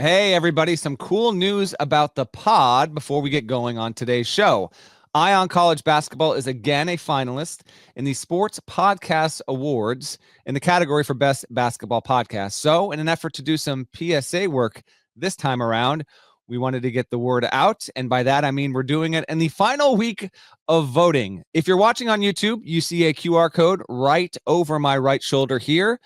Hey, everybody, some cool news about the pod before we get going on today's show. Ion College Basketball is again a finalist in the Sports Podcast Awards in the category for Best Basketball Podcast. So, in an effort to do some PSA work this time around, we wanted to get the word out. And by that, I mean we're doing it in the final week of voting. If you're watching on YouTube, you see a QR code right over my right shoulder here.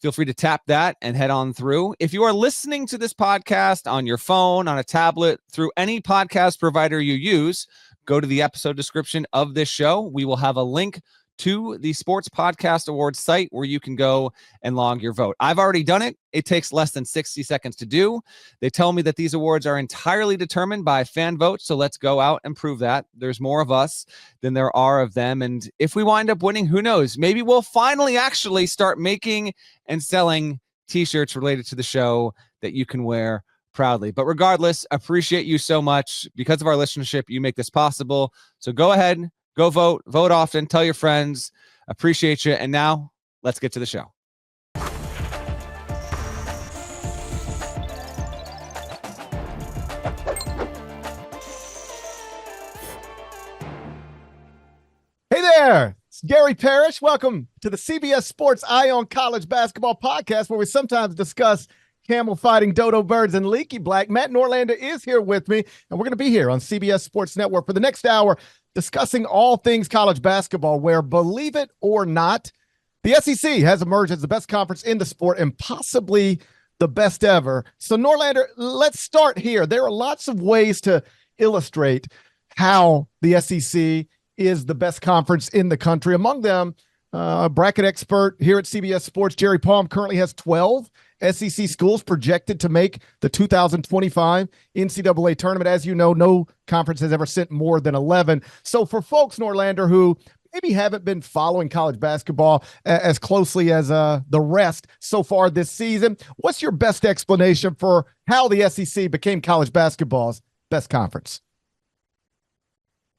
Feel free to tap that and head on through. If you are listening to this podcast on your phone, on a tablet, through any podcast provider you use, go to the episode description of this show. We will have a link to the Sports Podcast Awards site where you can go and log your vote. I've already done it. It takes less than 60 seconds to do. They tell me that these awards are entirely determined by fan votes, so let's go out and prove that. There's more of us than there are of them, and if we wind up winning, who knows? Maybe we'll finally actually start making and selling t-shirts related to the show that you can wear proudly. But regardless, appreciate you so much. Because of our listenership, you make this possible. So go ahead, go vote often, tell your friends. Appreciate you. And now let's get to the show. Hey there, it's Gary Parrish. Welcome to the CBS Sports Ion College Basketball Podcast, where we sometimes discuss camel fighting, dodo birds, and leaky black. Matt Norlander is here with me, and we're going to be here on CBS Sports Network for the next hour discussing all things college basketball, where, believe it or not, the SEC has emerged as the best conference in the sport and possibly the best ever. So, Norlander, let's start here. There are lots of ways to illustrate how the SEC is the best conference in the country. Among them, bracket expert here at CBS Sports, Jerry Palm, currently has 12 SEC schools projected to make the 2025 NCAA tournament. As you know, no conference has ever sent more than 11. So for folks, Norlander, who maybe haven't been following college basketball as closely as the rest so far this season, what's your best explanation for how the SEC became college basketball's best conference?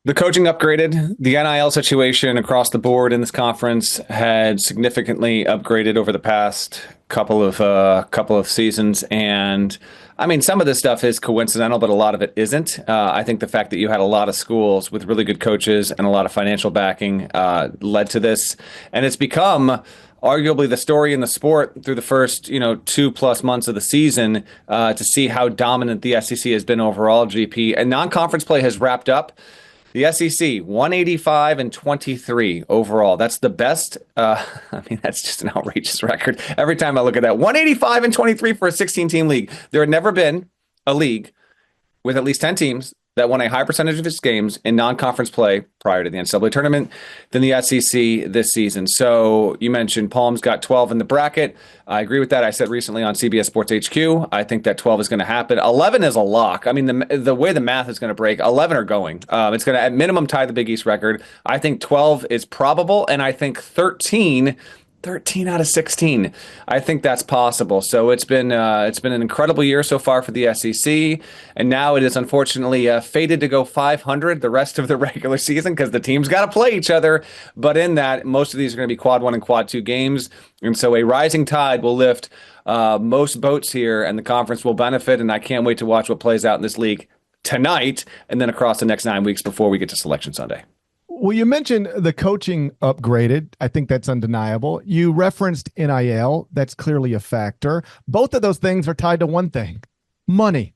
The coaching upgraded. The NIL situation across the board in this conference had significantly upgraded over the past couple of seasons. And I mean, some of this stuff is coincidental, but a lot of it isn't. I think the fact that you had a lot of schools with really good coaches and a lot of financial backing led to this. And it's become arguably the story in the sport through the first, 2+ months of the season to see how dominant the SEC has been overall, GP. And non-conference play has wrapped up. The SEC, 185-23 overall. That's the best. That's just an outrageous record. Every time I look at that, 185-23 for a 16-team league. There had never been a league with at least 10 teams that won a high percentage of its games in non-conference play prior to the NCAA tournament than the SEC this season. So you mentioned Palm's got 12 in the bracket. I agree with that. I said recently on CBS Sports HQ, I think that 12 is going to happen. 11 is a lock. I mean, the way the math is going to break, 11 are going. It's going to at minimum tie the Big East record. I think 12 is probable, and I think 13 out of 16. I think that's possible. So it's been an incredible year so far for the SEC, and now it is unfortunately fated to go 500 the rest of the regular season because the teams got to play each other. But in that, most of these are going to be quad 1 and quad 2 games, and so a rising tide will lift most boats here, and the conference will benefit. And I can't wait to watch what plays out in this league tonight and then across the next 9 weeks before we get to Selection Sunday. Well, you mentioned the coaching upgraded. I think that's undeniable. You referenced NIL. That's clearly a factor. Both of those things are tied to one thing: money.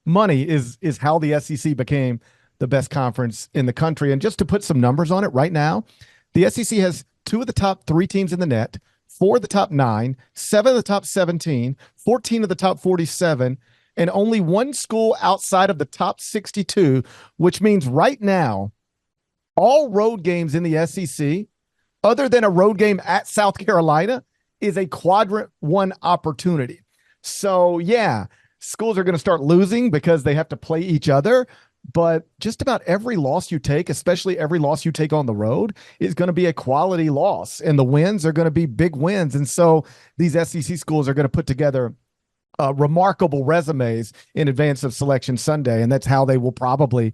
Money is how the SEC became the best conference in the country. And just to put some numbers on it right now, the SEC has 2 of the top 3 teams in the net, 4 of the top 9, 7 of the top 17, 14 of the top 47, and only 1 school outside of the top 62, which means right now, all road games in the SEC, other than a road game at South Carolina, is a quadrant 1 opportunity. So, yeah, schools are going to start losing because they have to play each other. But just about every loss you take, especially every loss you take on the road, is going to be a quality loss. And the wins are going to be big wins. And so these SEC schools are going to put together remarkable resumes in advance of Selection Sunday. And that's how they will probably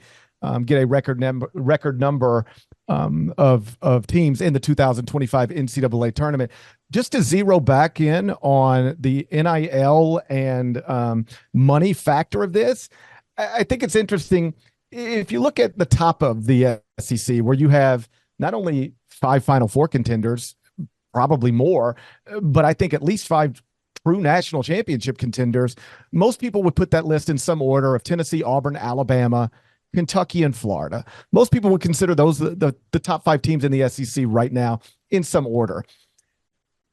get a record number of teams in the 2025 NCAA tournament. just to zero back in on the NIL and money factor of this, I think it's interesting. If you look at the top of the SEC, where you have not only 5 Final Four contenders, probably more, but I think at least 5 true national championship contenders, most people would put that list in some order of Tennessee, Auburn, Alabama, Kentucky, and Florida. Most people would consider those the top 5 teams in the SEC right now in some order.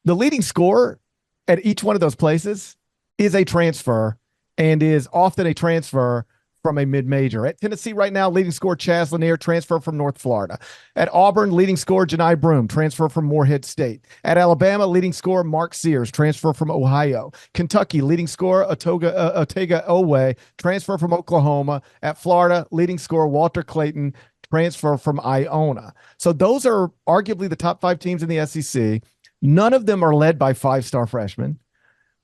The leading scorer at each one of those places is a transfer, and is often a transfer from a mid-major. At Tennessee right now, leading scorer Chaz Lanier, transfer from North Florida. At Auburn, leading scorer Janai Broome, transfer from Morehead State. At Alabama, leading scorer Mark Sears, transfer from Ohio. Kentucky, leading scorer Otega Owe, transfer from Oklahoma. At Florida, leading scorer Walter Clayton, transfer from Iona. So those are arguably the top 5 teams in the SEC. None of them are led by 5-star freshmen.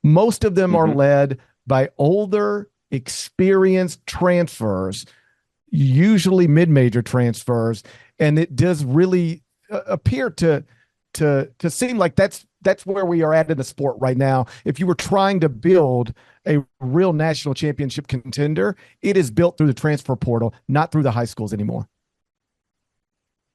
Most of them are led by older, experienced transfers, usually mid-major transfers, and it does really appear to seem like that's where we are at in the sport right now. If you were trying to build a real national championship contender, it is built through the transfer portal, not through the high schools anymore.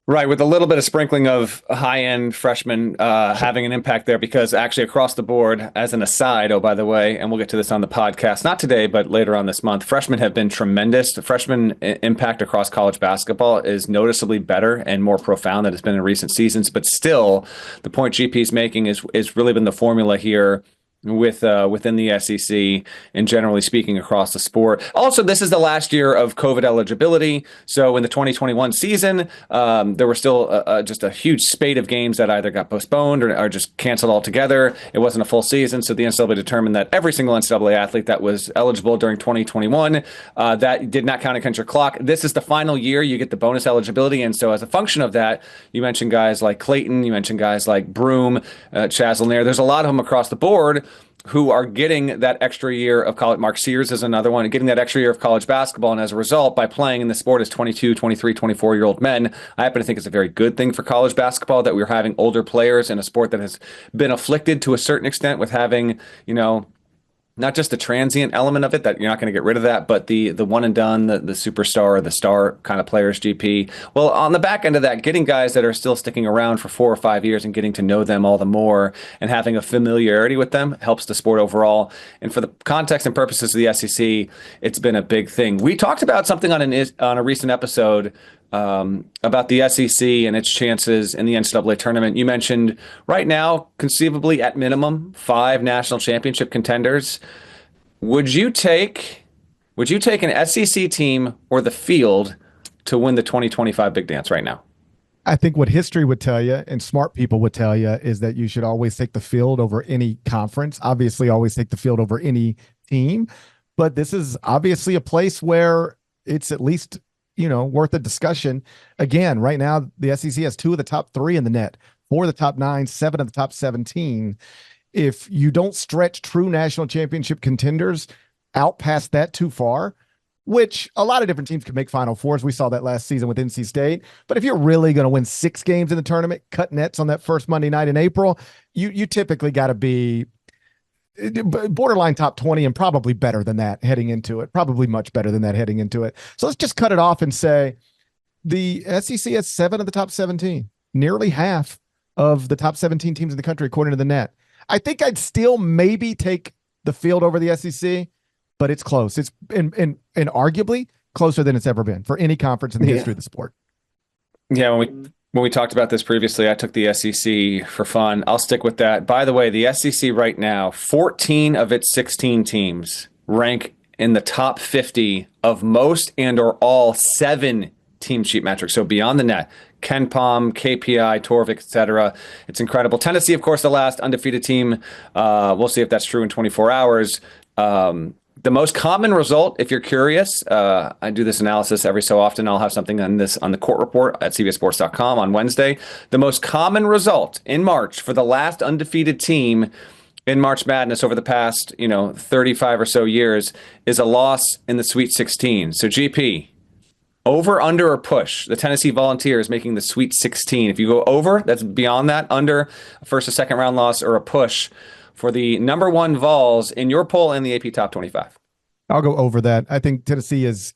Right, with a little bit of sprinkling of high-end freshmen having an impact there, because actually across the board, as an aside, oh, by the way, and we'll get to this on the podcast, not today, but later on this month, freshmen have been tremendous. The freshman impact across college basketball is noticeably better and more profound than it's been in recent seasons, but still, the point GP is making is really been the formula here within the SEC and generally speaking across the sport. Also, this is the last year of COVID eligibility. So in the 2021 season, there were still just a huge spate of games that either got postponed or just canceled altogether. It wasn't a full season. So the NCAA determined that every single NCAA athlete that was eligible during 2021, that did not count against your clock. This is the final year you get the bonus eligibility. And so as a function of that, you mentioned guys like Clayton, you mentioned guys like Broome, Chaz Lanier. There's a lot of them across the board who are getting that extra year of college. Mark Sears is another one, getting that extra year of college basketball. And as a result, by playing in the sport as 22, 23, 24-year-old men, I happen to think it's a very good thing for college basketball that we're having older players in a sport that has been afflicted to a certain extent with having, not just the transient element of it, that you're not going to get rid of that, but the one and done, the superstar, the star kind of players, GP. Well, on the back end of that, getting guys that are still sticking around for 4 or 5 years and getting to know them all the more and having a familiarity with them helps the sport overall. And for the context and purposes of the SEC, it's been a big thing. We talked about something on a recent episode about the SEC and its chances in the NCAA tournament. You mentioned right now, conceivably at minimum, 5 national championship contenders. Would you take an SEC team or the field to win the 2025 Big Dance right now? I think what history would tell you and smart people would tell you is that you should always take the field over any conference. Obviously, always take the field over any team. But this is obviously a place where it's at least worth a discussion. Again, right now, the SEC has 2 of the top 3 in the net, 4 of the top 9, 7 of the top 17. If you don't stretch true national championship contenders out past that too far, which a lot of different teams can make Final Fours. We saw that last season with NC State. But if you're really going to win 6 games in the tournament, cut nets on that first Monday night in April, you typically got to be borderline top 20 and probably better than that heading into it, probably much better than that heading into it. So let's just cut it off and say the SEC has 7 of the top 17, nearly half of the top 17 teams in the country, according to the net. I think I'd still maybe take the field over the SEC, but it's close. It's and arguably closer than it's ever been for any conference in the history of the sport. Yeah, when we talked about this previously, I took the SEC for fun. I'll stick with that. By the way, the SEC right now, 14 of its 16 teams rank in the top 50 of most and or all 7 team sheet metrics. So beyond the net, KenPom, KPI, Torvik, etc. It's incredible. Tennessee, of course, the last undefeated team. We'll see if that's true in 24 hours. The most common result, if you're curious, I do this analysis every so often. I'll have something on this on the court report at CBSSports.com on Wednesday. The most common result in March for the last undefeated team in March Madness over the past, 35 or so years is a loss in the Sweet 16. So, GP, Over, under, or push. The Tennessee Volunteers making the Sweet 16. If you go over, that's beyond that. Under, a first or second round loss, or a push for the number one Vols in your poll in the AP Top 25. I'll go over that. I think Tennessee is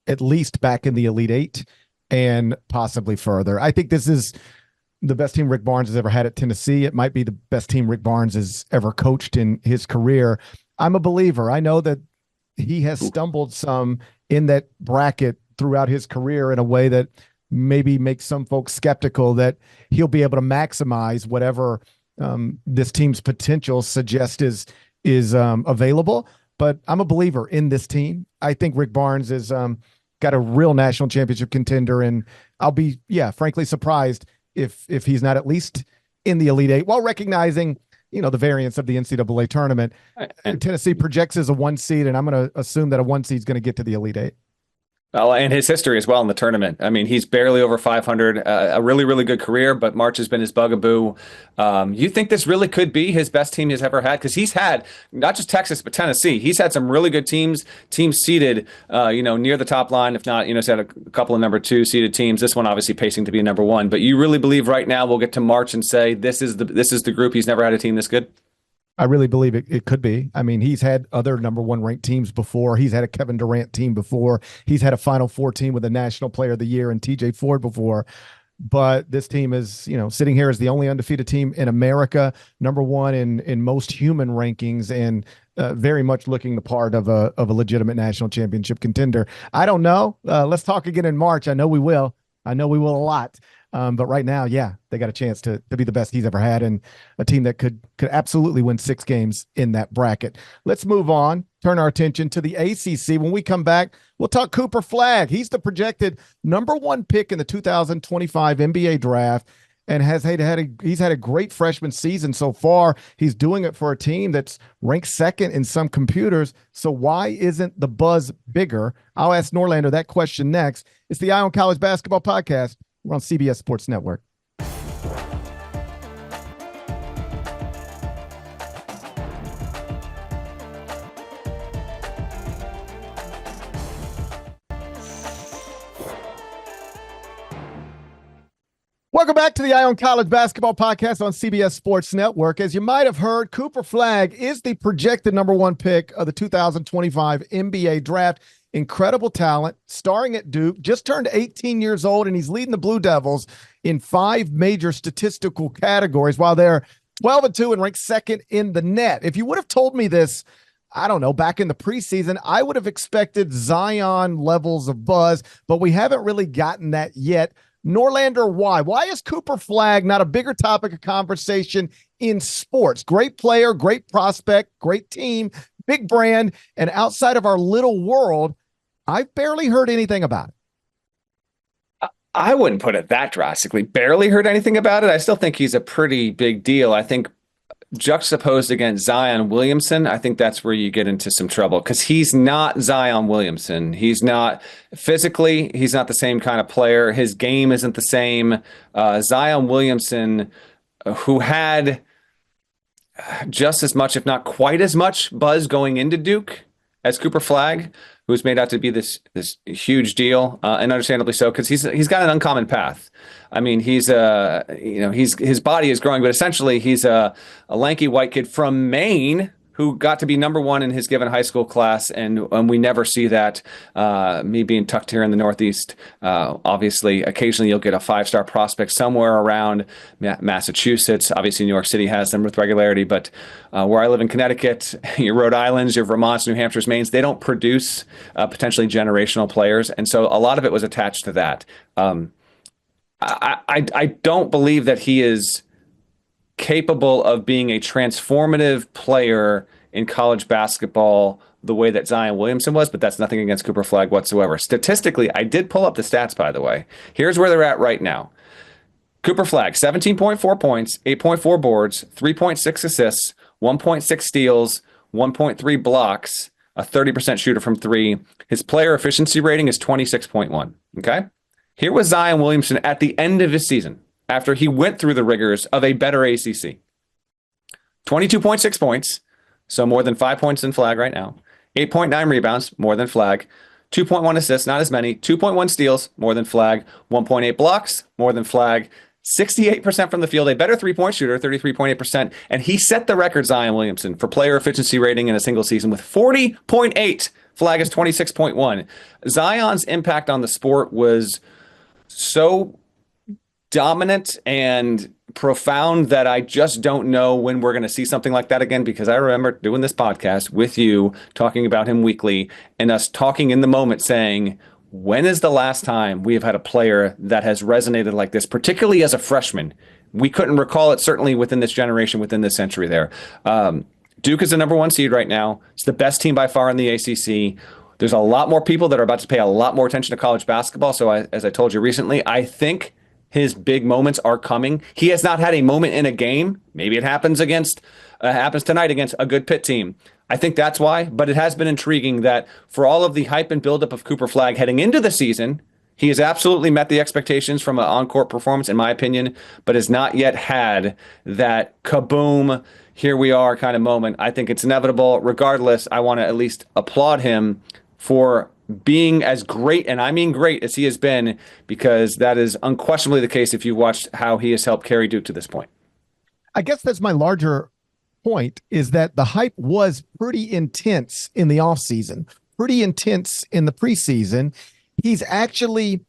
at least back in the Elite Eight and possibly further. I think this is the best team Rick Barnes has ever had at Tennessee. It might be the best team Rick Barnes has ever coached in his career. I'm a believer. I know that he has stumbled some in that bracket throughout his career in a way that maybe makes some folks skeptical that he'll be able to maximize whatever this team's potential suggests is available. But I'm a believer in this team. I think Rick Barnes is got a real national championship contender, and I'll be, frankly surprised if he's not at least in the Elite Eight, while recognizing, the variance of the NCAA tournament. Tennessee projects as a 1 seed, and I'm going to assume that a 1 seed is going to get to the Elite Eight. And his history as well in the tournament. I mean, he's barely over 500, a really, really good career, but March has been his bugaboo. You think this really could be his best team he's ever had? Because he's had not just Texas, but Tennessee. He's had some really good teams seated, near the top line. If not, he's had a couple of number 2 seeded teams. This one obviously pacing to be number 1. But you really believe right now we'll get to March and say this is the group. He's never had a team this good? I really believe it could be. I mean, he's had other number 1 ranked teams before. He's had a Kevin Durant team before. He's had a Final Four team with a National Player of the Year and TJ Ford before. But this team is, sitting here as the only undefeated team in America, number 1 in most human rankings, and very much looking the part of a legitimate national championship contender. I don't know. Let's talk again in March. I know we will. I know we will a lot. But right now, they got a chance to be the best he's ever had, and a team that could absolutely win 6 games in that bracket. Let's move on, turn our attention to the ACC. When we come back, we'll talk Cooper Flagg. He's the projected number 1 pick in the 2025 NBA draft, and he's had a great freshman season so far. He's doing it for a team that's ranked 2nd in some computers. So why isn't the buzz bigger? I'll ask Norlander that question next. It's the Eye on College Basketball Podcast. We're on CBS Sports Network. Welcome back to the Eye on College Basketball Podcast on CBS Sports Network. As you might have heard, Cooper Flagg is the projected number 1 pick of the 2025 NBA draft. Incredible talent, starring at Duke, just turned 18 years old, and he's leading the Blue Devils in 5 major statistical categories while they're 12-2 and ranked 2nd in the net. If you would have told me this, I don't know, back in the preseason, I would have expected Zion levels of buzz, but we haven't really gotten that yet. Norlander, why? Why is Cooper Flagg not a bigger topic of conversation in sports? Great player, great prospect, great team, big brand, and outside of our little world, I've barely heard anything about it. I wouldn't put it that drastically. Barely heard anything about it. I still think he's a pretty big deal. I think juxtaposed against Zion Williamson, I think that's where you get into some trouble, because he's not Zion Williamson. He's not physically, he's not the same kind of player. His game isn't the same. Zion Williamson, who had just as much, if not quite as much, buzz going into Duke as Cooper Flagg, who's made out to be this huge deal, and understandably so, because he's got an uncommon path. I mean, his body is growing, but essentially he's a lanky white kid from Maine who got to be number 1 in his given high school class, and we never see that. Me being tucked here in the Northeast, obviously, occasionally you'll get a 5-star prospect somewhere around Massachusetts. Obviously, New York City has them with regularity, but where I live in Connecticut, your Rhode Islands, your Vermonts, New Hampshire's, Maines, they don't produce potentially generational players, and so a lot of it was attached to that. I don't believe that he is capable of being a transformative player in college basketball the way that Zion Williamson was, but that's nothing against Cooper Flagg whatsoever. Statistically, I did pull up the stats, by the way. Here's where they're at right now. Cooper Flagg, 17.4 points, 8.4 boards, 3.6 assists, 1.6 steals, 1.3 blocks, a 30% shooter from 3. His player efficiency rating is 26.1. Okay? Here was Zion Williamson at the end of his season, after he went through the rigors of a better ACC. 22.6 points, so more than 5 points than Flagg right now. 8.9 rebounds, more than Flagg. 2.1 assists, not as many, 2.1 steals, more than Flagg, 1.8 blocks, more than Flagg, 68% from the field, a better three-point shooter, 33.8%, and he set the record, Zion Williamson, for player efficiency rating in a single season with 40.8. Flagg is 26.1. Zion's impact on the sport was so dominant and profound that I just don't know when we're going to see something like that again, because I remember doing this podcast with you, talking about him weekly, and us talking in the moment saying, when is the last time we have had a player that has resonated like this, particularly as a freshman? We couldn't recall it, certainly within this generation, within this century there. Duke is the number one seed right now. It's the best team by far in the ACC. There's a lot more people that are about to pay a lot more attention to college basketball. So as I told you recently, I think his big moments are coming. He has not had a moment in a game. Maybe it happens tonight against a good Pitt team. I think that's why, but it has been intriguing that for all of the hype and buildup of Cooper Flagg heading into the season, he has absolutely met the expectations from an on-court performance, in my opinion, but has not yet had that kaboom, here we are kind of moment. I think it's inevitable. Regardless, I want to at least applaud him for being as great, and I mean great, as he has been, because that is unquestionably the case if you've watched how he has helped carry Duke to this point. I guess that's my larger point, is that the hype was pretty intense in the offseason, pretty intense in the preseason. He's actually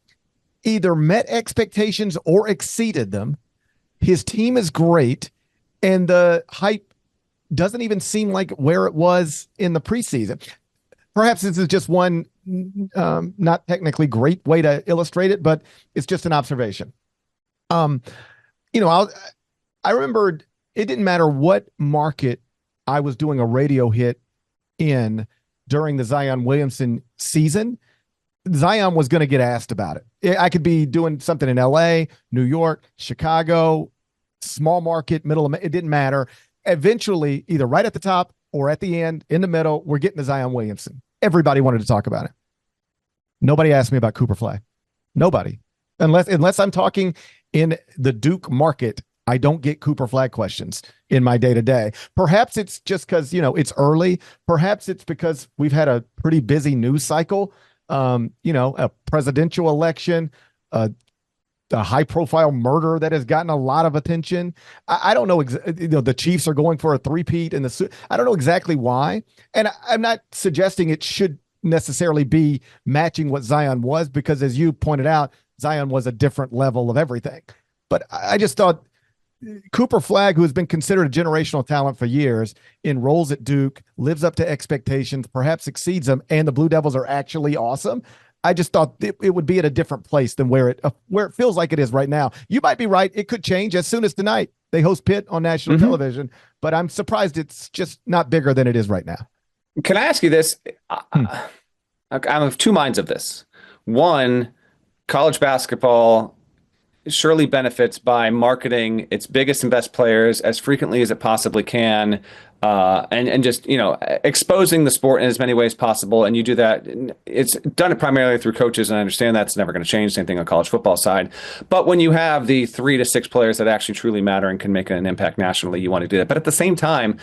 either met expectations or exceeded them. His team is great, and the hype doesn't even seem like where it was in the preseason. Perhaps this is just one not technically great way to illustrate it, but it's just an observation. I remember it didn't matter what market I was doing a radio hit in during the Zion Williamson season. Zion was going to get asked about it. I could be doing something in LA, New York, Chicago, small market, it didn't matter. Eventually, either right at the top or at the end, in the middle, we're getting to Zion Williamson. Everybody wanted to talk about it. Nobody asked me about Cooper Flagg. Nobody. Unless I'm talking in the Duke market, I don't get Cooper Flagg questions in my day-to-day. Perhaps it's just because, it's early. Perhaps it's because we've had a pretty busy news cycle. A presidential election, a high-profile murder that has gotten a lot of attention. I don't know. The Chiefs are going for a three-peat in the. I don't know exactly why, and I'm not suggesting it should necessarily be matching what Zion was, because as you pointed out, Zion was a different level of everything. But I just thought Cooper Flagg, who has been considered a generational talent for years, enrolls at Duke, lives up to expectations, perhaps exceeds them, and the Blue Devils are actually awesome. I just thought it would be at a different place than where it feels like it is right now. You might be right. It could change as soon as tonight. They host Pitt on national television, but I'm surprised it's just not bigger than it is right now. Can I ask you this? I'm of two minds of this. One, college basketball surely benefits by marketing its biggest and best players as frequently as it possibly can, and just exposing the sport in as many ways possible. And you do that. It's done it primarily through coaches, and I understand that's never going to change. Same thing on college football side. But when you have the 3 to 6 players that actually truly matter and can make an impact nationally, you want to do that. But at the same time,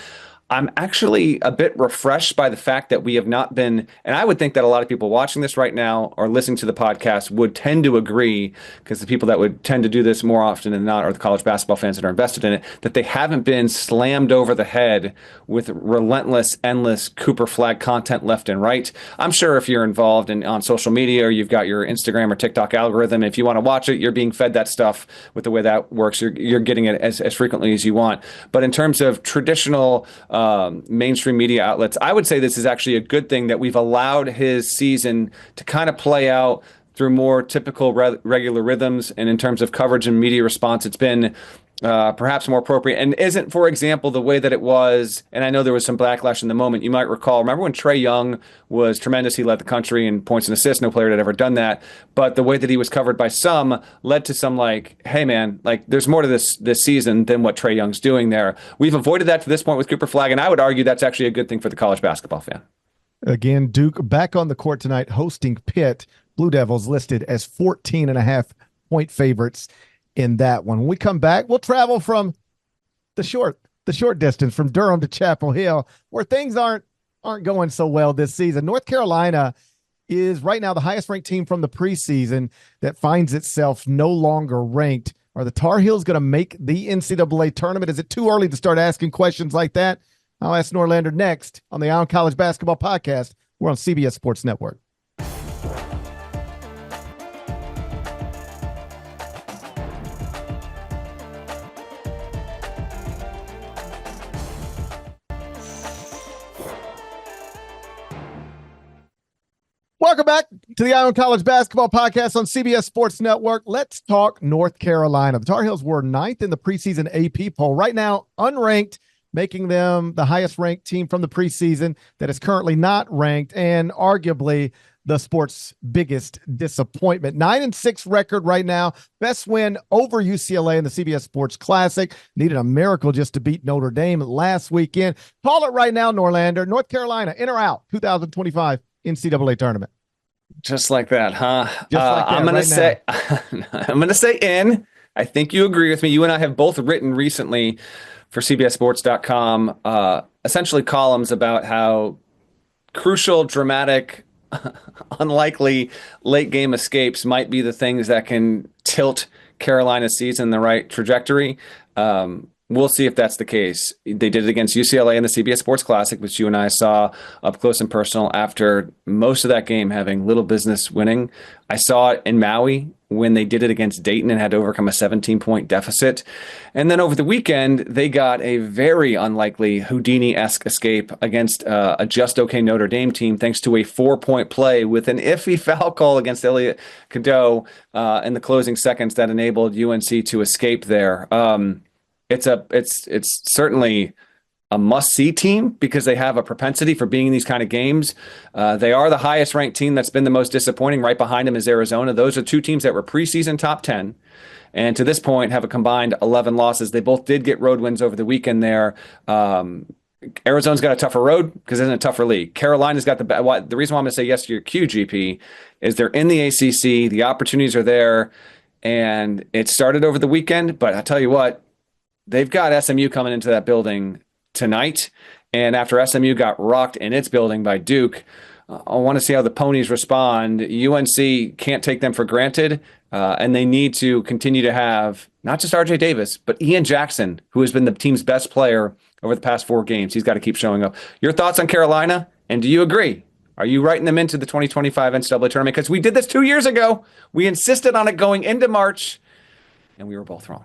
I'm actually a bit refreshed by the fact that we have not been, and I would think that a lot of people watching this right now or listening to the podcast would tend to agree, because the people that would tend to do this more often than not are the college basketball fans that are invested in it, that they haven't been slammed over the head with relentless, endless Cooper Flagg content left and right. I'm sure if you're involved on social media, or you've got your Instagram or TikTok algorithm, if you want to watch it, you're being fed that stuff. With the way that works, you're getting it as frequently as you want. But in terms of traditional mainstream media outlets, I would say this is actually a good thing, that we've allowed his season to kind of play out through more typical regular rhythms. And in terms of coverage and media response, it's been perhaps more appropriate, and isn't, for example, the way that it was. And I know there was some backlash in the moment. You might remember when Trae Young was tremendous. He led the country in points and assists. No player had ever done that. But the way that he was covered by some led to some hey man, there's more to this season than what Trae Young's doing there. We've avoided that to this point with Cooper Flagg, and I would argue that's actually a good thing for the college basketball fan. Again, Duke back on the court tonight hosting Pitt. Blue Devils listed as 14.5-point favorites in that one. When we come back, we'll travel from the short distance from Durham to Chapel Hill, where things aren't going so well this season. North Carolina is right now the highest ranked team from the preseason that finds itself no longer ranked. Are the Tar Heels going to make the NCAA tournament? Is it too early to start asking questions like that? I'll ask Norlander next on the Eye on College Basketball Podcast. We're on CBS Sports Network. Welcome back to the Eye on College Basketball Podcast on CBS Sports Network. Let's talk North Carolina. The Tar Heels were 9th in the preseason AP poll. Right now, unranked, making them the highest ranked team from the preseason that is currently not ranked, and arguably the sport's biggest disappointment. 9-6 record right now. Best win over UCLA in the CBS Sports Classic. Needed a miracle just to beat Notre Dame last weekend. Call it right now, Norlander. North Carolina, in or out, 2025 NCAA tournament. Just like that, huh? Just like that, I'm gonna say, I'm gonna say in. I think you agree with me. You and I have both written recently for CBSSports.com, essentially columns about how crucial, dramatic, unlikely late game escapes might be the things that can tilt Carolina's season in the right trajectory. We'll see if that's the case. They did it against UCLA in the CBS Sports Classic, which you and I saw up close and personal after most of that game having little business winning. I saw it in Maui when they did it against Dayton and had to overcome a 17-point deficit. And then over the weekend, they got a very unlikely Houdini-esque escape against a just okay Notre Dame team thanks to a 4-point play with an iffy foul call against Elliot Cadeau in the closing seconds that enabled UNC to escape there. It's certainly a must-see team because they have a propensity for being in these kind of games. They are the highest-ranked team that's been the most disappointing. Right behind them is Arizona. Those are two teams that were preseason top 10, and to this point have a combined 11 losses. They both did get road wins over the weekend there. Arizona's got a tougher road because it's in a tougher league. Carolina's got the reason why I'm going to say yes to your QGP is they're in the ACC. The opportunities are there, and it started over the weekend, but I tell you what, they've got SMU coming into that building tonight. And after SMU got rocked in its building by Duke, I want to see how the Ponies respond. UNC can't take them for granted. And they need to continue to have not just RJ Davis, but Ian Jackson, who has been the team's best player over the past 4 games. He's got to keep showing up. Your thoughts on Carolina? And do you agree? Are you writing them into the 2025 NCAA tournament? Because we did this 2 years ago. We insisted on it going into March, and we were both wrong.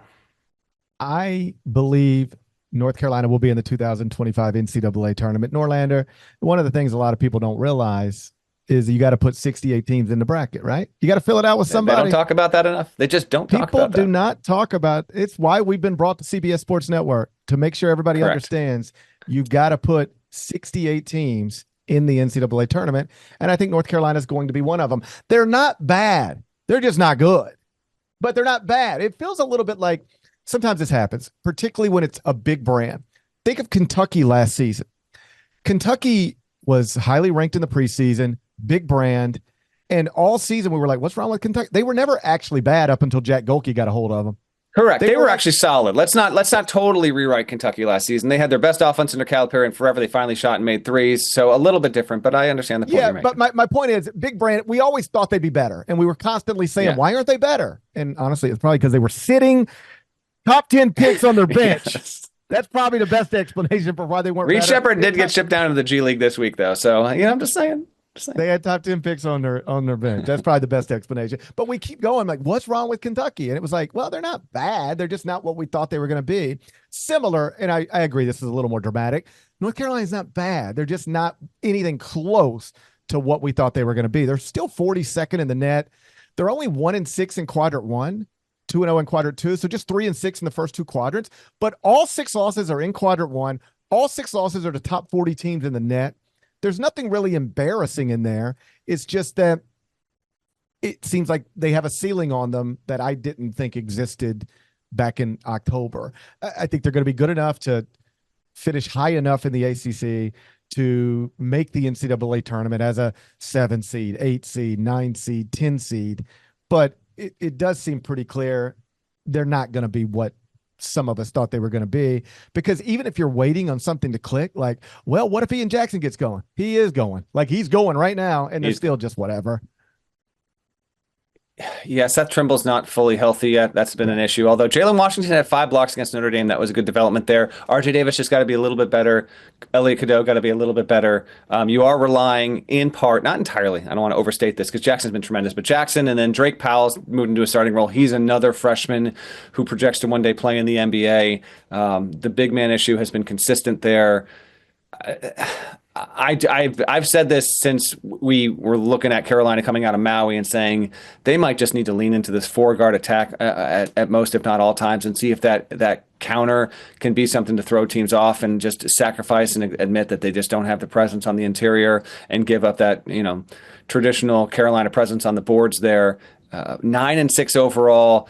I believe North Carolina will be in the 2025 NCAA tournament. Norlander, one of the things a lot of people don't realize is you got to put 68 teams in the bracket, right? You got to fill it out with somebody. They don't talk about that enough. They just don't talk about that. People do not talk about it. It's why we've been brought to CBS Sports Network, to make sure everybody understands you've got to put 68 teams in the NCAA tournament. And I think North Carolina is going to be one of them. They're not bad. They're just not good, but they're not bad. It feels a little bit like, sometimes this happens, particularly when it's a big brand. Think of Kentucky last season. Kentucky was highly ranked in the preseason, big brand, and all season we were like, what's wrong with Kentucky? They were never actually bad up until Jack Golke got a hold of them. Correct. They were actually solid. Let's not totally rewrite Kentucky last season. They had their best offense under Calipari and forever. They finally shot and made threes. So a little bit different, but I understand the point you're making. But my point is, big brand, we always thought they'd be better. And we were constantly saying, why aren't they better? And honestly, it's probably because they were sitting top 10 picks on their bench. Yes. That's probably the best explanation for why they weren't. Reed Sheppard did get shipped down to the G League this week, though. So, I'm just saying. They had top 10 picks on their bench. That's probably the best explanation. But we keep going like, what's wrong with Kentucky? And it was like, well, they're not bad. They're just not what we thought they were going to be. Similar, and I agree, this is a little more dramatic. North Carolina's not bad. They're just not anything close to what we thought they were going to be. They're still 42nd in the net. They're only 1-6 in quadrant 1. 2-0 in quadrant 2, so just 3-6 in the first 2 quadrants. But all 6 losses are in quadrant 1. All 6 losses are to top 40 teams in the net. There's nothing really embarrassing in there. It's just that it seems like they have a ceiling on them that I didn't think existed back in October. I think they're going to be good enough to finish high enough in the ACC to make the NCAA tournament as a 7 seed, 8 seed, 9 seed, 10 seed. But it does seem pretty clear they're not going to be what some of us thought they were going to be. Because even if you're waiting on something to click, like, well, what if Ian Jackson gets going? He is going. Like, he's going right now, and they're still just whatever. Yeah, Seth Trimble's not fully healthy yet. That's been an issue. Although Jalen Washington had 5 blocks against Notre Dame, that was a good development there. RJ Davis just got to be a little bit better. Elliot Cadeau got to be a little bit better. You are relying in part, not entirely, I don't want to overstate this because Jackson's been tremendous, but Jackson and then Drake Powell's moved into a starting role. He's another freshman who projects to one day play in the NBA. The big man issue has been consistent there. I've said this since we were looking at Carolina coming out of Maui and saying they might just need to lean into this 4-guard attack at most, if not all times, and see if that counter can be something to throw teams off and just sacrifice and admit that they just don't have the presence on the interior and give up that, traditional Carolina presence on the boards there. 9-6 overall.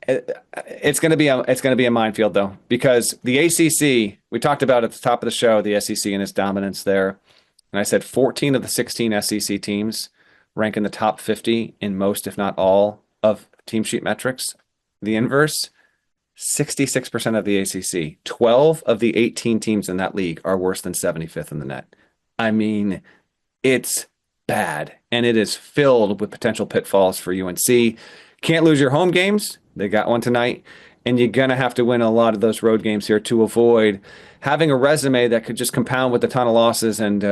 It's going to be a minefield though, because the ACC, we talked about at the top of the show, the SEC and its dominance there. And I said 14 of the 16 SEC teams rank in the top 50 in most, if not all, of team sheet metrics. The inverse, 66% of the ACC. 12 of the 18 teams in that league are worse than 75th in the net. I mean, it's bad, and it is filled with potential pitfalls for UNC. Can't lose your home games. They got one tonight, and you're going to have to win a lot of those road games here to avoid having a resume that could just compound with a ton of losses. And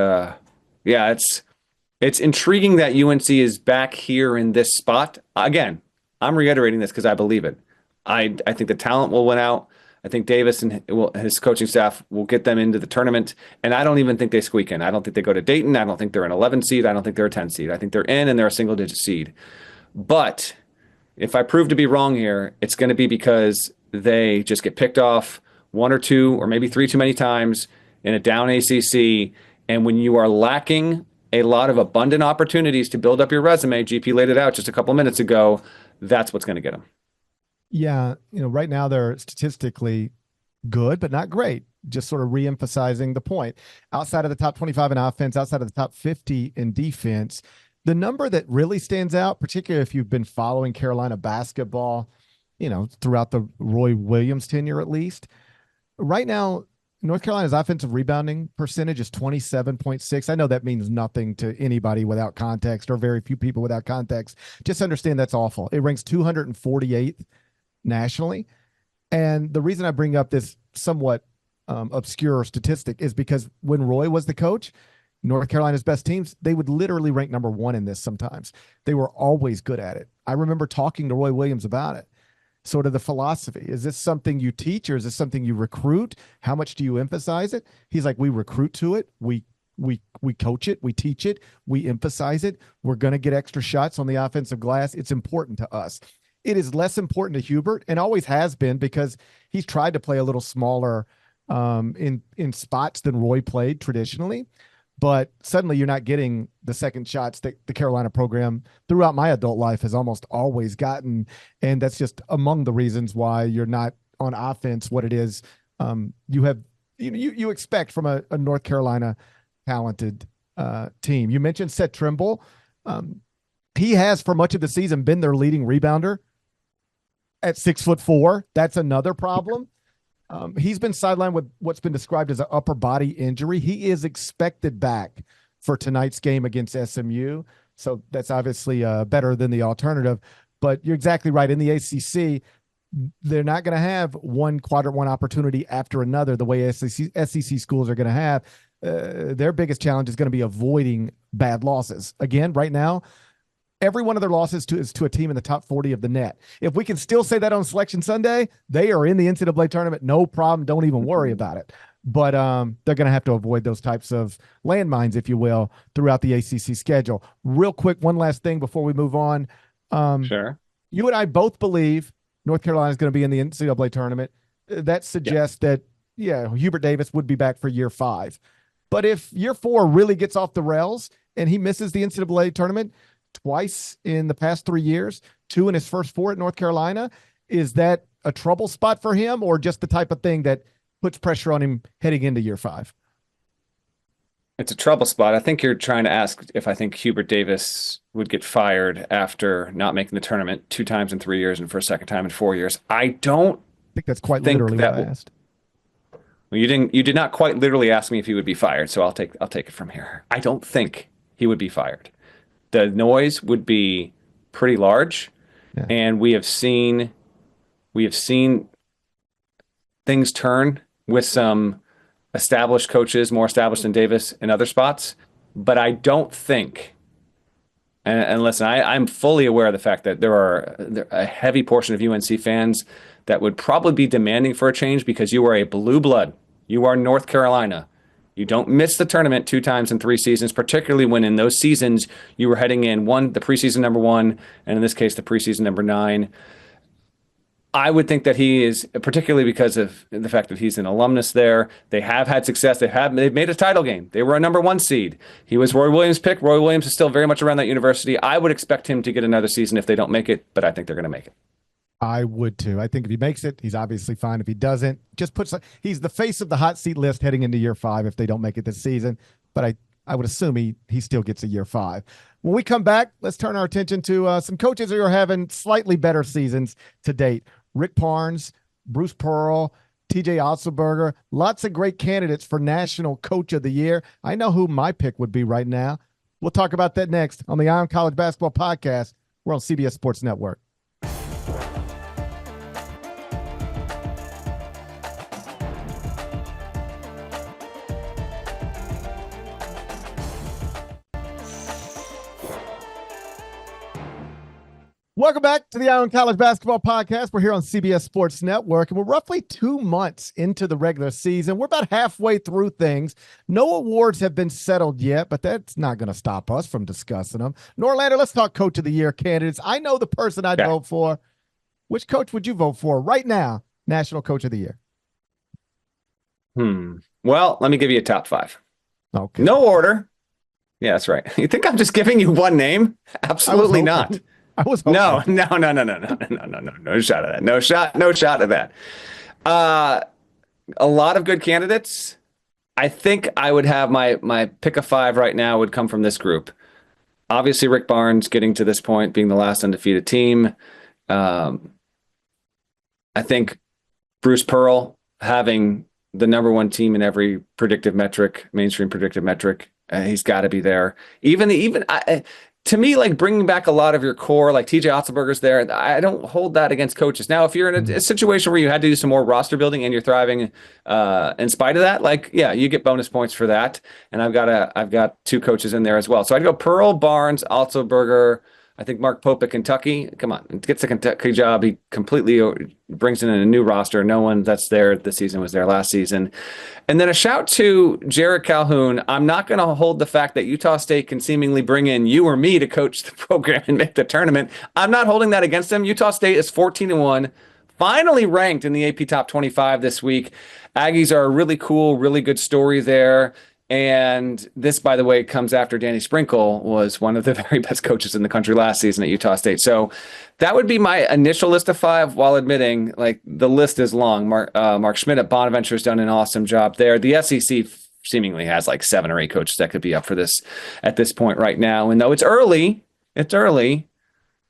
it's intriguing that UNC is back here in this spot. Again, I'm reiterating this because I believe it. I think the talent will win out. I think Davis and his coaching staff will get them into the tournament, and I don't even think they squeak in. I don't think they go to Dayton. I don't think they're an 11 seed. I don't think they're a 10 seed. I think they're in, and they're a single-digit seed. But if I prove to be wrong here, it's going to be because they just get picked off 1 or 2 or maybe 3 too many times in a down ACC. And when you are lacking a lot of abundant opportunities to build up your resume, GP laid it out just a couple minutes ago, that's what's going to get them. Yeah, right now they're statistically good, but not great. Just sort of reemphasizing the point. Outside of the top 25 in offense, outside of the top 50 in defense, the number that really stands out, particularly if you've been following Carolina basketball, throughout the Roy Williams tenure at least, right now, North Carolina's offensive rebounding percentage is 27.6. I know that means nothing to anybody without context, or very few people without context. Just understand that's awful. It ranks 248th nationally. And the reason I bring up this somewhat obscure statistic is because when Roy was the coach, North Carolina's best teams, they would literally rank number 1 in this sometimes. They were always good at it. I remember talking to Roy Williams about it. Sort of the philosophy. Is this something you teach, or is this something you recruit? How much do you emphasize it? He's like, we recruit to it. We coach it. We teach it. We emphasize it. We're going to get extra shots on the offensive glass. It's important to us. It is less important to Hubert, and always has been, because he's tried to play a little smaller in spots than Roy played traditionally. But suddenly you're not getting the second shots that the Carolina program throughout my adult life has almost always gotten. And that's just among the reasons why you're not on offense what it is you expect from a North Carolina talented team. You mentioned Seth Trimble. He has for much of the season been their leading rebounder at 6'4". That's another problem. He's been sidelined with what's been described as an upper body injury. He is expected back for tonight's game against SMU. So that's obviously better than the alternative. But you're exactly right. In the ACC, they're not going to have one quadrant 1 opportunity after another the way SEC schools are going to have. Their biggest challenge is going to be avoiding bad losses. Again, right now, every one of their losses is to a team in the top 40 of the net. If we can still say that on Selection Sunday, they are in the NCAA tournament. No problem. Don't even worry about it. But they're going to have to avoid those types of landmines, if you will, throughout the ACC schedule. Real quick, one last thing before we move on. Sure. You and I both believe North Carolina is going to be in the NCAA tournament. That suggests that, Hubert Davis would be back for year 5. But if year 4 really gets off the rails and he misses the NCAA tournament twice in the past 3 years, 2 in his first 4 at North Carolina, is that a trouble spot for him, or just the type of thing that puts pressure on him heading into year 5? It's a trouble spot. I think you're trying to ask if I think Hubert Davis would get fired after not making the tournament 2 times in 3 years and for a second time in 4 years. I don't think that's quite think literally that what I asked. Well, you did not quite literally ask me if he would be fired, so I'll take it from here. I don't think he would be fired. The noise would be pretty large, Yeah. and we have seen things turn with some established coaches, more established than Davis in other spots. But I don't think, and listen, I'm fully aware of the fact that there are a heavy portion of UNC fans that would probably be demanding for a change because you are a blue blood. You are North Carolina. You don't miss the tournament 2 times in 3 seasons, particularly when in those seasons you were heading in the preseason number 1, and in this case, the preseason number 9. I would think that he is, particularly because of the fact that he's an alumnus there. They have had success. They've made a title game. They were a number 1 seed. He was Roy Williams' pick. Roy Williams is still very much around that university. I would expect him to get another season if they don't make it, but I think they're going to make it. I would too. I think if he makes it, he's obviously fine. If he doesn't, he's the face of the hot seat list heading into year 5 if they don't make it this season. But I would assume he still gets a year 5. When we come back, let's turn our attention to some coaches who are having slightly better seasons to date. Rick Barnes, Bruce Pearl, TJ Otzelberger, lots of great candidates for National Coach of the Year. I know who my pick would be right now. We'll talk about that next on the Eye on College Basketball Podcast. We're on CBS Sports Network. Welcome back to the Eye on College Basketball Podcast. We're here on CBS Sports Network, and we're roughly 2 months into the regular season. We're about halfway through things. No awards have been settled yet, but that's not going to stop us from discussing them. Norlander, let's talk Coach of the Year candidates. I know the person I'd vote for. Which coach would you vote for right now, National Coach of the Year? Well, let me give you a top 5. Okay. No order. Yeah, that's right. You think I'm just giving you one name? Absolutely not. I was hoping. No shot of that. No shot of that. A lot of good candidates. I think I would have my pick of 5 right now would come from this group. Obviously, Rick Barnes getting to this point, being the last undefeated team. I think Bruce Pearl having the number 1 team in every predictive metric, mainstream predictive metric. He's got to be there. To me, like bringing back a lot of your core, like TJ Otzelberger's there. I don't hold that against coaches. Now, if you're in a situation where you had to do some more roster building and you're thriving in spite of that, like, yeah, you get bonus points for that. And I've got 2 coaches in there as well. So I'd go Pearl, Barnes, Otzelberger. I think Mark Pope at Kentucky. Come on, gets the Kentucky job. He completely brings in a new roster. No one that's there this season was there last season. And then a shout to Jarrett Calhoun. I'm not going to hold the fact that Utah State can seemingly bring in you or me to coach the program and make the tournament. I'm not holding that against them. Utah State is 14-1, finally ranked in the AP Top 25 this week. Aggies are a really cool, really good story there. And this, by the way, comes after Danny Sprinkle was one of the very best coaches in the country last season at Utah State. So that would be my initial list of 5, while admitting like the list is long. Mark Schmidt at Bonaventure has done an awesome job there. The SEC seemingly has like 7 or 8 coaches that could be up for this at this point right now. And though it's early.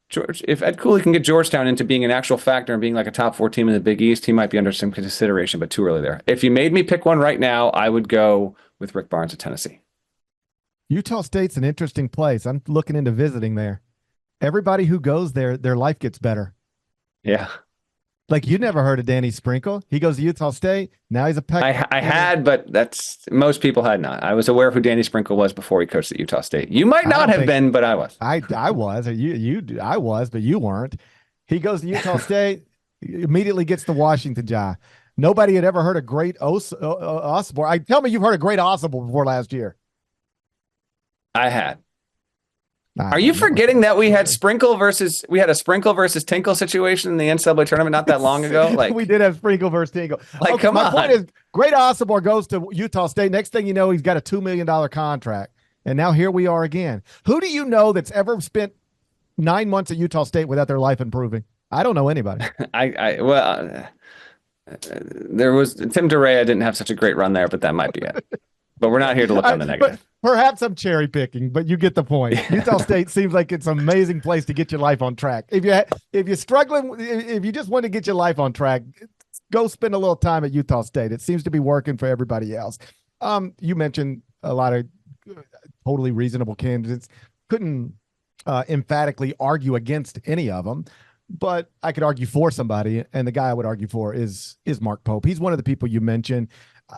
George, if Ed Cooley can get Georgetown into being an actual factor and being like a top 4 team in the Big East, he might be under some consideration, but too early there. If you made me pick one right now, I would go with Rick Barnes of Tennessee. Utah State's an interesting place. I'm looking into visiting there. Everybody who goes there, their life gets better. Yeah. Like, you never heard of Danny Sprinkle. He goes to Utah State. Now he's a Peck. I had, but most people had not. I was aware of who Danny Sprinkle was before he coached at Utah State. You might not have been, but I was. I was. I was, but you weren't. He goes to Utah State, immediately gets the Washington job. Nobody had ever heard of Great Osborne. Tell me you've heard of Great Osborne before last year. I had. Are you forgetting that we had a Sprinkle versus Tinkle situation in the NCAA tournament not that long ago? Like, we did have Sprinkle versus Tinkle. Like, come on. My point is, Great Osborne goes to Utah State. Next thing you know, he's got a $2 million contract. And now here we are again. Who do you know that's ever spent 9 months at Utah State without their life improving? I don't know anybody. There was Tim DeRea didn't have such a great run there, but that might be it. But we're not here to look on the negative. Perhaps I'm cherry picking, but you get the point. Utah State seems like it's an amazing place to get your life on track. If you're struggling, if you just want to get your life on track, go spend a little time at Utah State. It seems to be working for everybody else. You mentioned a lot of totally reasonable candidates. Couldn't emphatically argue against any of them, but I could argue for somebody, and the guy I would argue for is Mark Pope. He's one of the people you mentioned.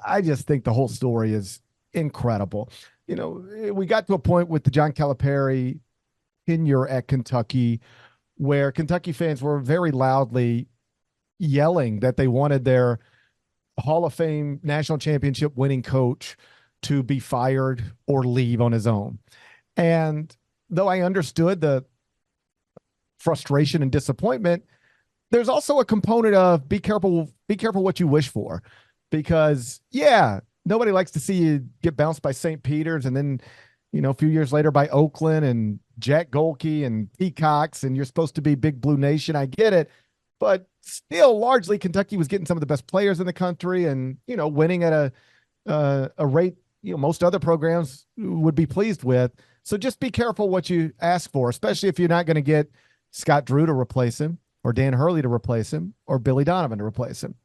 I just think the whole story is incredible. You know, we got to a point with the John Calipari tenure at Kentucky where Kentucky fans were very loudly yelling that they wanted their Hall of Fame national championship winning coach to be fired or leave on his own. And though I understood the frustration and disappointment, there's also a component of be careful what you wish for, because nobody likes to see you get bounced by St. Peter's and then, you know, a few years later by Oakland and Jack Golke and Peacocks, and you're supposed to be Big Blue Nation. I get it, but still largely Kentucky was getting some of the best players in the country and, you know, winning at a rate, you know, most other programs would be pleased with. So just be careful what you ask for, especially if you're not going to get Scott Drew to replace him or Dan Hurley to replace him or Billy Donovan to replace him.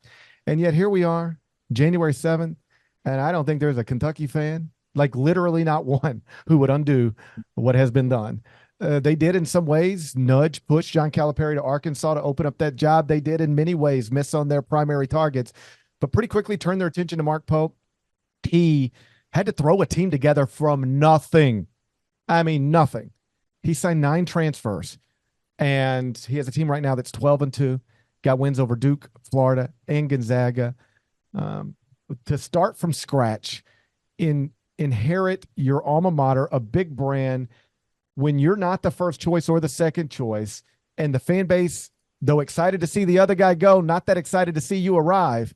And yet here we are, January 7th, and I don't think there's a Kentucky fan, like literally not one, who would undo what has been done. They did in some ways push John Calipari to Arkansas to open up that job. They did in many ways miss on their primary targets, but pretty quickly turned their attention to Mark Pope. He had to throw a team together from nothing. I mean, nothing. He signed 9 transfers, and he has a team right now that's 12-2, got wins over Duke, Florida, and Gonzaga. To start from scratch, inherit your alma mater, a big brand, when you're not the first choice or the second choice, and the fan base, though excited to see the other guy go, not that excited to see you arrive,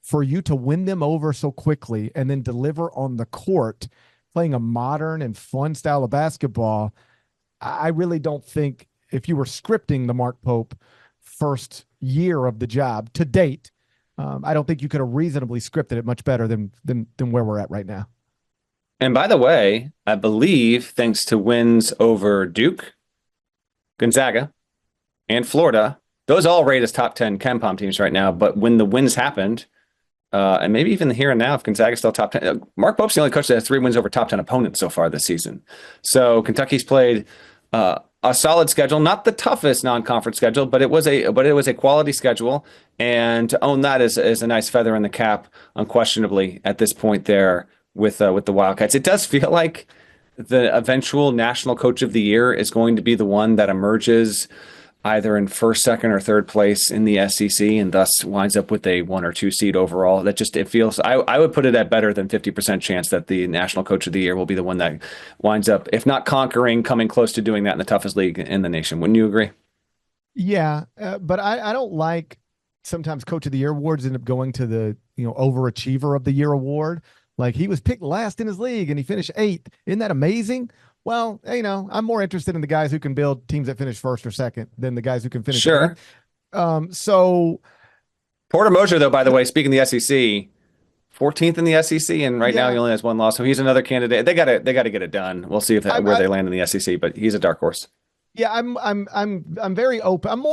for you to win them over so quickly and then deliver on the court, playing a modern and fun style of basketball. I really don't think, if you were scripting the Mark Pope first year of the job to date, I don't think you could have reasonably scripted it much better than where we're at right now. And by the way, I believe thanks to wins over Duke, Gonzaga, and Florida, those all rate as top 10 KenPom teams right now. But when the wins happened, and maybe even the here and now, if Gonzaga's still top 10, Mark Pope's the only coach that has 3 wins over top 10 opponents so far this season. So Kentucky's played a solid schedule, not the toughest non-conference schedule, but it was a quality schedule, and to own that is a nice feather in the cap, unquestionably at this point there with the Wildcats. It does feel like the eventual national coach of the year is going to be the one that emerges either in first, second, or third place in the SEC, and thus winds up with a 1 or 2 seed overall. It feels, I would put it at better than 50% chance that the national coach of the year will be the one that winds up, if not conquering, coming close to doing that in the toughest league in the nation. Wouldn't you agree? Yeah, but I don't like sometimes coach of the year awards end up going to the, you know, overachiever of the year award. Like, he was picked last in his league and he finished 8th. Isn't that amazing? Well, you know, I'm more interested in the guys who can build teams that finish first or second than the guys who can finish. Sure. So Porter Moser, though, by the way, speaking of the SEC, 14th in the SEC, and right now he only has 1 loss, so he's another candidate. They got to get it done. We'll see where they land in the SEC, but he's a dark horse. Yeah, I'm very open.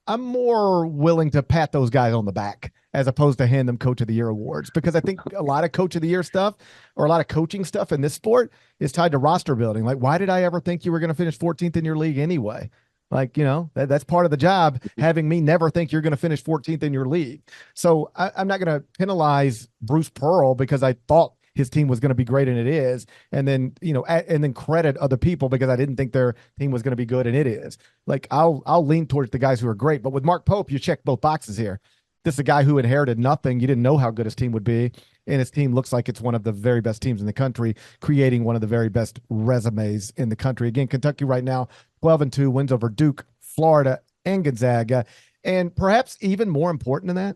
I'm more willing to pat those guys on the back as opposed to hand them coach of the year awards, because I think a lot of coach of the year stuff or a lot of coaching stuff in this sport is tied to roster building. Like, why did I ever think you were going to finish 14th in your league anyway? Like, you know, that's part of the job, having me never think you're going to finish 14th in your league. So I'm not going to penalize Bruce Pearl because I thought his team was going to be great and it is, and then, you know, and then credit other people because I didn't think their team was going to be good and it is. Like, I'll lean towards the guys who are great. But with Mark Pope, you check both boxes here. This is a guy who inherited nothing. You didn't know how good his team would be, and his team looks like it's one of the very best teams in the country, creating one of the very best resumes in the country. Again, Kentucky right now, 12-2, wins over Duke, Florida, and Gonzaga. And perhaps even more important than that,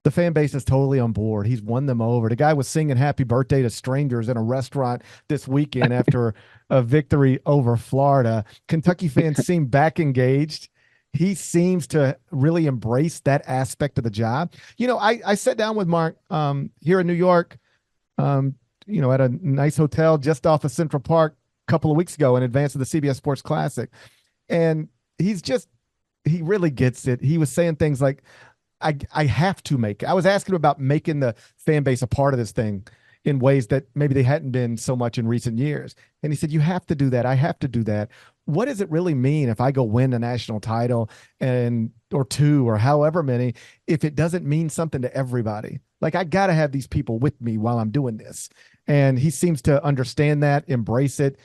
the fan base is totally on board. He's won them over. The guy was singing happy birthday to strangers in a restaurant this weekend after a victory over Florida. Kentucky fans seem back engaged. He seems to really embrace that aspect of the job. You know, I sat down with Mark here in New York, you know, at a nice hotel just off of Central Park a couple of weeks ago in advance of the CBS Sports Classic. And he really gets it. He was saying things like, I have to make. I was asking him about making the fan base a part of this thing in ways that maybe they hadn't been so much in recent years. And he said, you have to do that. I have to do that. What does it really mean if I go win a national title or two or however many, if it doesn't mean something to everybody? Like, I got to have these people with me while I'm doing this. And he seems to understand that, embrace it,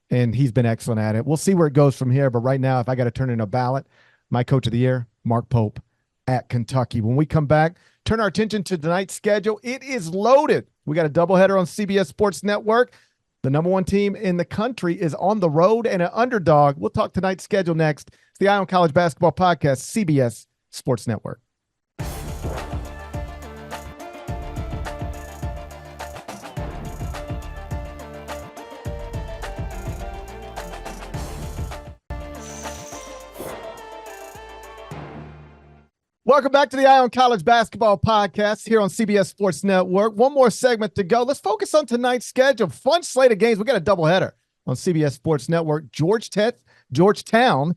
and he's been excellent at it. We'll see where it goes from here. But right now, if I got to turn in a ballot, my coach of the year, Mark Pope at Kentucky. When we come back, turn our attention to tonight's schedule. It is loaded. We got a doubleheader on CBS Sports Network. The number one team in the country is on the road and an underdog. We'll talk tonight's schedule next. It's the Eye on College Basketball Podcast, CBS Sports Network. Welcome back to the Eye on College Basketball Podcast here on CBS Sports Network. One more segment to go. Let's focus on tonight's schedule. Fun slate of games. We got a doubleheader on CBS Sports Network. Georgetown,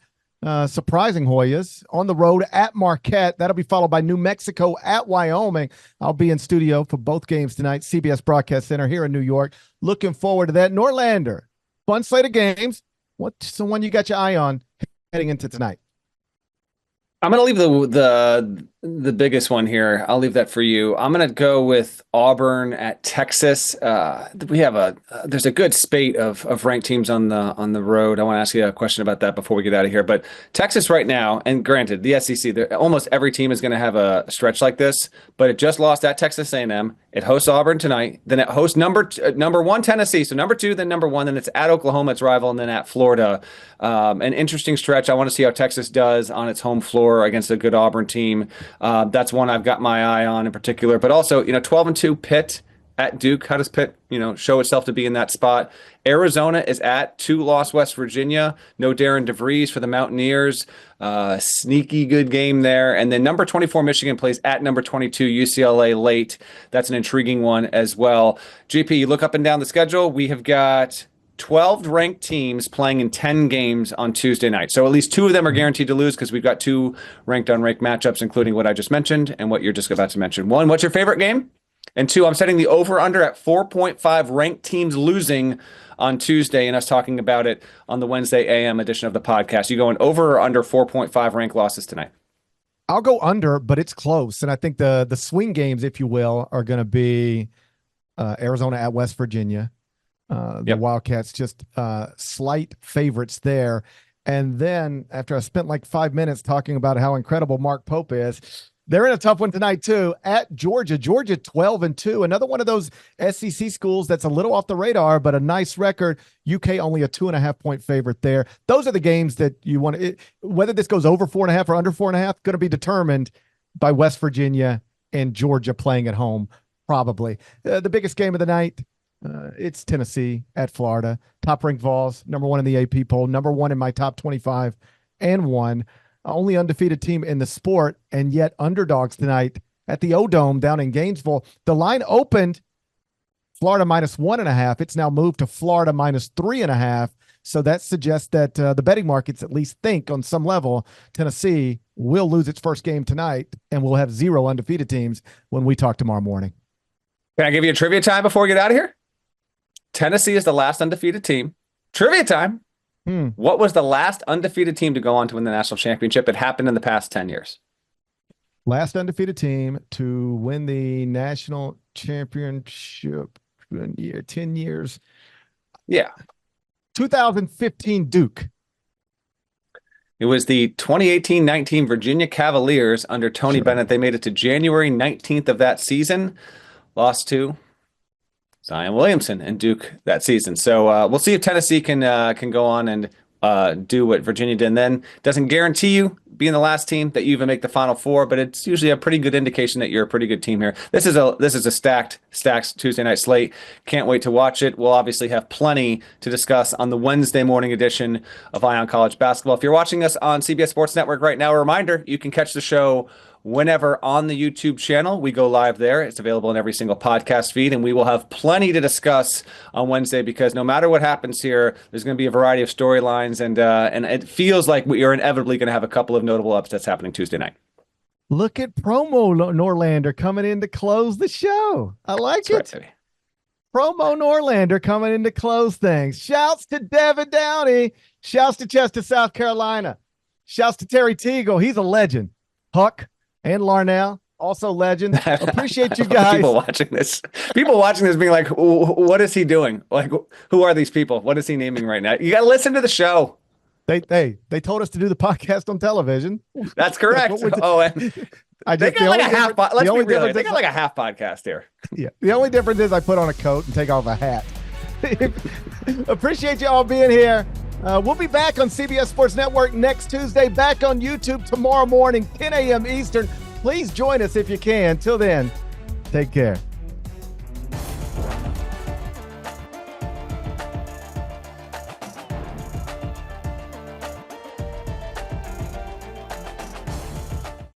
surprising Hoyas, on the road at Marquette. That'll be followed by New Mexico at Wyoming. I'll be in studio for both games tonight, CBS Broadcast Center here in New York. Looking forward to that. Norlander, fun slate of games. What's the one you got your eye on heading into tonight? I'm going to leave the biggest one here. I'll leave that for you. I'm going to go with Auburn at Texas. There's a good spate of ranked teams on the road. I want to ask you a question about that before we get out of here. But Texas right now, and granted, the SEC, almost every team is going to have a stretch like this. But it just lost at Texas A&M. It hosts Auburn tonight. Then it hosts number one Tennessee. So number two, then number one. Then it's at Oklahoma, its rival, and then at Florida. An interesting stretch. I want to see how Texas does on its home floor against a good Auburn team. That's one I've got my eye on in particular. But also, 12-2 Pitt at Duke. How does Pitt, show itself to be in that spot? Arizona is at 2-loss West Virginia. No Darren DeVries for the Mountaineers. Sneaky good game there. And then number 24 Michigan plays at number 22 UCLA late. That's an intriguing one as well. GP, you look up and down the schedule. We have got 12 ranked teams playing in 10 games on Tuesday night. So at least two of them are guaranteed to lose because we've got two ranked unranked matchups, including what I just mentioned and what you're just about to mention. One, what's your favorite game? And two, I'm setting the over-under at 4.5 ranked teams losing on Tuesday and us talking about it on the Wednesday AM edition of the podcast. You going over or under 4.5 ranked losses tonight? I'll go under, but it's close. And I think the swing games, if you will, are going to be Arizona at West Virginia. The Wildcats just slight favorites there. And then after I spent like 5 minutes talking about how incredible Mark Pope is, they're in a tough one tonight too at Georgia. Georgia 12-2, another one of those SEC schools that's a little off the radar, but a nice record. UK only a 2.5-point favorite there. Those are the games that you want to, whether this goes over 4.5 or under 4.5, going to be determined by West Virginia and Georgia playing at home. Probably the biggest game of the night. It's Tennessee at Florida. Top-ranked Vols, number one in the AP poll, number one in my top 25 and one. Only undefeated team in the sport, and yet underdogs tonight at the O-Dome down in Gainesville. The line opened Florida -1.5. It's now moved to Florida -3.5. So that suggests that the betting markets at least think on some level Tennessee will lose its first game tonight, and we'll have 0 undefeated teams when we talk tomorrow morning. Can I give you a trivia time before we get out of here? Tennessee is the last undefeated team. Trivia time. What was the last undefeated team to go on to win the national championship? It happened in the past 10 years. Last undefeated team to win the national championship in 10 years. Yeah. 2015 Duke. It was the 2018-19 Virginia Cavaliers under Tony Bennett. They made it to January 19th of that season. Lost to Zion Williamson and Duke that season. So we'll see if Tennessee can go on and do what Virginia did. And then doesn't guarantee you being the last team that you even make the Final Four, but it's usually a pretty good indication that you're a pretty good team here. This is a stacked Tuesday night slate. Can't wait to watch it. We'll obviously have plenty to discuss on the Wednesday morning edition of Eye on College Basketball. If you're watching us on CBS Sports Network right now, a reminder, you can catch the show whenever on the YouTube channel. We go live there. It's available in every single podcast feed, and we will have plenty to discuss on Wednesday because no matter what happens here, there's going to be a variety of storylines, and it feels like we are inevitably going to have a couple of notable upsets happening Tuesday night. Look at promo Norlander coming in to close the show. I like That's it. right. Promo Norlander coming in to close things. Shouts to Devin Downey. Shouts to Chester, South Carolina. Shouts to Terry Teagle. He's a legend. Huck and Larnell, also legends. Appreciate you guys. People watching this being like, what is he doing? Like, who are these people? What is he naming right now? You got to listen to the show. They told us to do the podcast on television. That's correct. And they got like a half. Let's be real. They got like a half podcast here. Yeah. The only difference is I put on a coat and take off a hat. Appreciate you all being here. We'll be back on CBS Sports Network next Tuesday. Back on YouTube tomorrow morning, 10 a.m. Eastern. Please join us if you can. Till then, take care.